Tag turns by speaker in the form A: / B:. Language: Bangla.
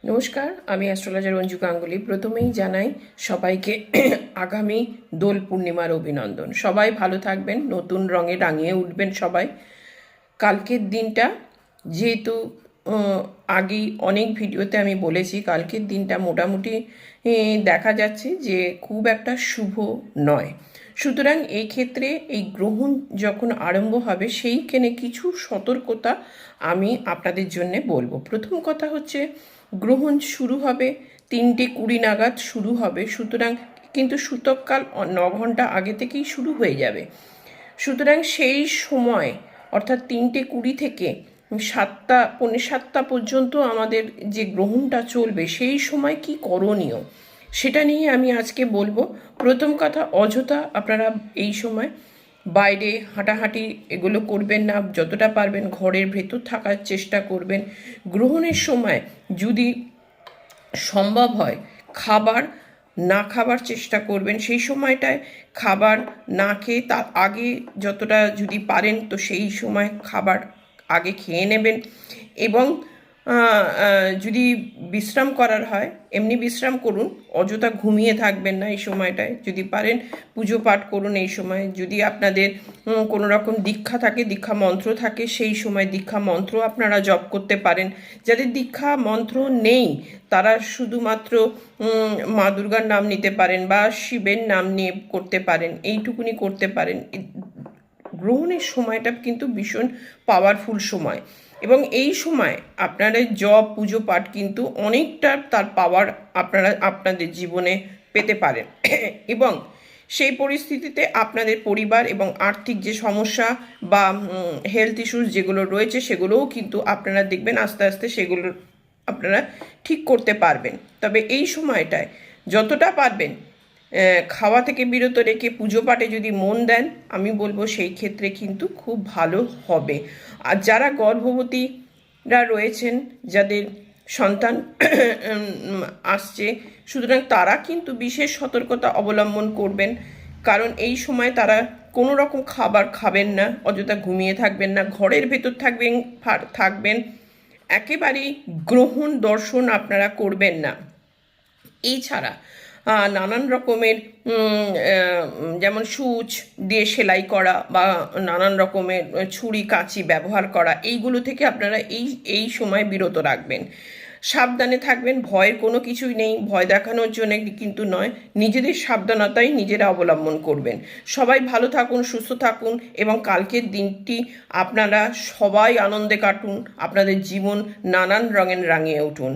A: নমস্কার, আমি অ্যাস্ট্রোলজার অঞ্জু গাঙ্গুলি। প্রথমেই জানাই সবাইকে আগামী দোল পূর্ণিমার অভিনন্দন। সবাই ভালো থাকবেন, নতুন রঙে রাঙিয়ে উঠবেন সবাই। কালকের দিনটা যেহেতু আগেই অনেক ভিডিওতে আমি বলেছি, কালকের দিনটা মোটামুটি দেখা যাচ্ছে যে খুব একটা শুভ নয়। সুতরাং এই ক্ষেত্রে এই গ্রহণ যখন আরম্ভ হবে সেইখানে কিছু সতর্কতা আমি আপনাদের জন্য বলবো। প্রথম কথা হচ্ছে, গ্রহণ শুরু হবে 3:20 নাগাদ শুরু হবে, সুতরাং কিন্তু সূতককাল 9 ঘন্টা আগে থেকেই শুরু হয়ে যাবে। সুতরাং সেই সময় অর্থাৎ 3:20 থেকে 7টা 7:45 পর্যন্ত আমাদের যে গ্রহণটা চলবে, সেই সময় কি করণীয় সেটা নিয়ে আমি আজকে বলবো। প্রথম কথা, অযথা আপনারা এই সময় বাইরে হাঁটাহাঁটি এগুলো করবেন না। যতটা পারবেন ঘরের ভেতর থাকার চেষ্টা করবেন। গ্রহণের সময় যদি সম্ভব হয় খাবার না খাবার চেষ্টা করবেন। সেই সময়টায় খাবার না খেয়ে তার আগে যতটা যদি পারেন তো সেই সময় খাবার আগে খেয়ে নেবেন। এবং যদি বিশ্রাম করার হয় এমনি বিশ্রাম করুন, অযথা ঘুমিয়ে থাকবেন না এই সময়টায়। যদি পারেন পুজো পাঠ করুন এই সময়। যদি আপনাদের কোনো রকম দীক্ষা থাকে, দীক্ষা মন্ত্র থাকে, সেই সময় দীক্ষা মন্ত্র আপনারা জপ করতে পারেন। যাদের দীক্ষা মন্ত্র নেই তারা শুধুমাত্র মা দুর্গার নাম নিতে পারেন বা শিবের নাম নিয়ে করতে পারেন, এইটুকুনি করতে পারেন। গ্রহণের সময়টা কিন্তু ভীষণ পাওয়ারফুল সময়, এবং এই সময় আপনারা জপ পুজো পাঠ কিন্তু অনেকটা তার পাওয়ার আপনারা আপনাদের জীবনে পেতে পারেন। এবং সেই পরিস্থিতিতে আপনাদের পরিবার এবং আর্থিক যে সমস্যা বা হেলথ ইস্যুস যেগুলো রয়েছে সেগুলোও কিন্তু আপনারা দেখবেন আস্তে আস্তে সেগুলো আপনারা ঠিক করতে পারবেন। তবে এই সময়টায় যতটা পারবেন খাওয়া থেকে বিরত রেখে পুজো পাঠে যদি মন দেন, আমি বলবো সেই ক্ষেত্রে কিন্তু খুব ভালো হবে। আর যারা গর্ভবতীরা রয়েছেন, যাদের সন্তান আসছে, সুতরাং তারা কিন্তু বিশেষ সতর্কতা অবলম্বন করবেন। কারণ এই সময় তারা কোনো রকম খাবার খাবেন না, অযথা ঘুমিয়ে থাকবেন না, ঘরের ভেতর থাকবেন। একেবারেই গ্রহণ দর্শন আপনারা করবেন না। এছাড়া নানান রকমের যেমন সূচ দিয়ে সেলাই করা বা নানান রকমের ছুরি কাঁচি ব্যবহার করা, এইগুলো থেকে আপনারা এই সময় বিরত রাখবেন। সাবধানে থাকবেন। ভয়ের কোনো কিছুই নেই, ভয় দেখানোর জন্য কিন্তু নয়, নিজেদের সাবধানতাই নিজেরা অবলম্বন করবেন। সবাই ভালো থাকুন, সুস্থ থাকুন, এবং কালকের দিনটি আপনারা সবাই আনন্দে কাটুন। আপনাদের জীবন নানান রঙের রাঙিয়ে উঠুন।